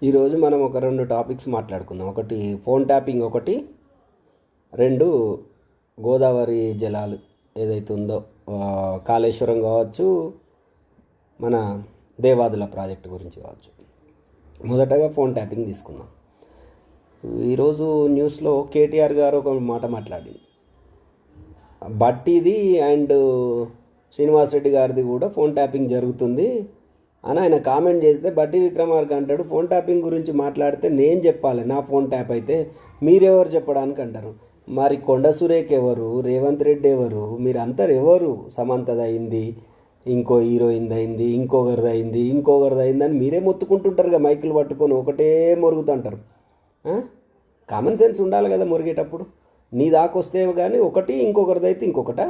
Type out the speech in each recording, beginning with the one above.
ఈరోజు మనం ఒక 2 టాపిక్స్ మాట్లాడుకుందాం. ఒకటి ఫోన్ ట్యాపింగ్, ఒకటి 2 గోదావరి జలాలు ఏదైతే ఉందో కాళేశ్వరం కావచ్చు, మన దేవాదుల ప్రాజెక్టు గురించి కావచ్చు. మొదటగా ఫోన్ ట్యాపింగ్ తీసుకుందాం. ఈరోజు న్యూస్లో కేటీఆర్ గారు ఒక మాట మాట్లాడింది. బట్టిది అండ్ శ్రీనివాస్ రెడ్డి గారిది కూడా ఫోన్ ట్యాపింగ్ జరుగుతుంది అని ఆయన కామెంట్ చేస్తే, బట్టి విక్రమార్క అంటాడు, ఫోన్ ట్యాపింగ్ గురించి మాట్లాడితే నేను చెప్పాలి, నా ఫోన్ ట్యాప్ అయితే మీరెవరు చెప్పడానికి అంటారు. మరి కొండ సురేఖ్ ఎవరు, రేవంత్ రెడ్డి ఎవరు, మీరు అందరు ఎవరు? సమంతది అయింది, ఇంకో హీరోయిన్ది అయింది, ఇంకొకరిది అయింది అని మీరే మొత్తుకుంటుంటారుగా మైకులు పట్టుకొని ఒకటే మొరుగుతుంటారు. కామన్ సెన్స్ ఉండాలి కదా మొరిగేటప్పుడు. నీ దాకొస్తే కానీ ఒకటి, ఇంకొకరిది అయితే ఇంకొకట.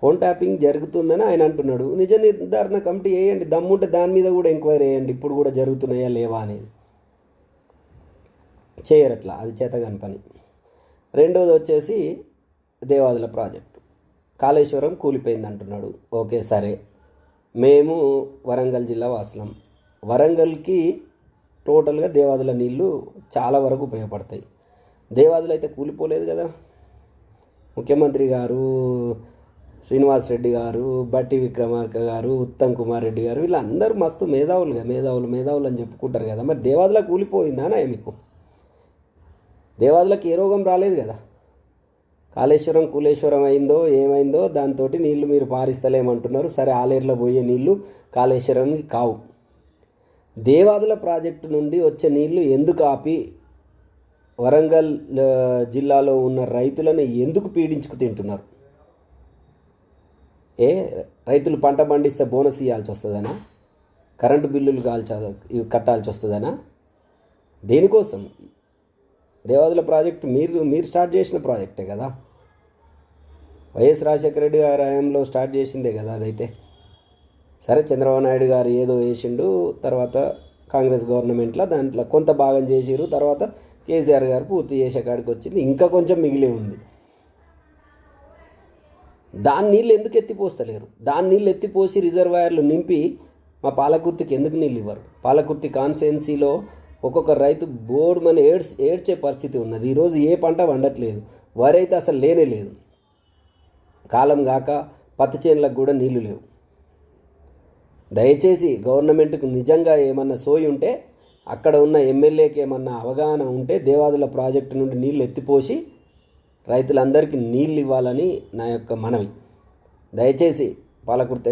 ఫోన్ ట్యాపింగ్ జరుగుతుందని ఆయన అంటున్నాడు. నిజ నిర్ధారణ కమిటీ వేయండి, దమ్ముంటే దాని మీద కూడా ఎంక్వైరీ వేయండి, ఇప్పుడు కూడా జరుగుతున్నాయా లేవా అనేది. చేయరట్లా, అది చేతగాని పని. రెండోది వచ్చేసి దేవాదుల ప్రాజెక్టు, కాళేశ్వరం కూలిపోయింది అంటున్నాడు. ఓకే, సరే, మేము వరంగల్ జిల్లా వాసులం. వరంగల్కి టోటల్గా దేవాదుల నీళ్ళు చాలా వరకు ఉపయోగపడతాయి. దేవాదులు అయితే కూలిపోలేదు కదా. ముఖ్యమంత్రి గారు, శ్రీనివాస్ రెడ్డి గారు, బట్టి విక్రమార్క గారు, ఉత్తమ్ కుమార్ రెడ్డి గారు, వీళ్ళందరూ మస్తు మేధావులు అని చెప్పుకుంటారు కదా. మరి దేవాదుల కూలిపోయిందా మీకు? దేవాదులకు ఏ రోగం రాలేదు కదా. కూలేశ్వరం అయిందో ఏమైందో దాంతో నీళ్లు మీరు పారిస్తలేమంటున్నారు. సరే, ఆలేరులో పోయే నీళ్లు కాళేశ్వరానికి కావు. దేవాదుల ప్రాజెక్టు నుండి వచ్చే నీళ్లు ఎందుకు ఆపి వరంగల్ జిల్లాలో ఉన్న రైతులను ఎందుకు పీడించుకు తింటున్నారు? రైతులు పంట పండిస్తే బోనస్ ఇవ్వాల్సి వస్తుందనా? కరెంటు బిల్లులు కట్టాల్సి వస్తుందనా? దేనికోసం? దేవాదుల ప్రాజెక్టు మీరు స్టార్ట్ చేసిన ప్రాజెక్టే కదా. వైఎస్ రాజశేఖర రెడ్డి గారి హయాంలో స్టార్ట్ చేసిందే కదా అదైతే. సరే, చంద్రబాబు నాయుడు గారు ఏదో వేసిండు, తర్వాత కాంగ్రెస్ గవర్నమెంట్లో దాంట్లో కొంత భాగం చేసిరు, తర్వాత కేసీఆర్ గారు పూర్తి చేసే కాడికి వచ్చింది, ఇంకా కొంచెం మిగిలి ఉంది. దాని నీళ్ళు ఎందుకు ఎత్తిపోస్తలేరు? దాని నీళ్ళు ఎత్తిపోసి రిజర్వాయర్లు నింపి మా పాలకుర్తికి ఎందుకు నీళ్ళు ఇవ్వరు? పాలకుర్తి కాన్స్టిట్యున్సీలో ఒక్కొక్క రైతు బోర్డుమని ఏడ్చే పరిస్థితి ఉన్నది. ఈరోజు ఏ పంట వండట్లేదు, వరి అయితే అసలు లేనే లేదు. కాలం కాక పత్తి చేనులకు కూడా నీళ్లు లేవు. దయచేసి గవర్నమెంట్కు నిజంగా ఏమన్నా సోయి ఉంటే, అక్కడ ఉన్న ఎమ్మెల్యేకి ఏమన్నా అవగాహన ఉంటే, దేవాదుల ప్రాజెక్టు నుండి నీళ్ళు ఎత్తిపోసి రైతులందరికీ నీళ్ళు ఇవ్వాలని నా యొక్క మనవి. దయచేసి పాలకుర్తి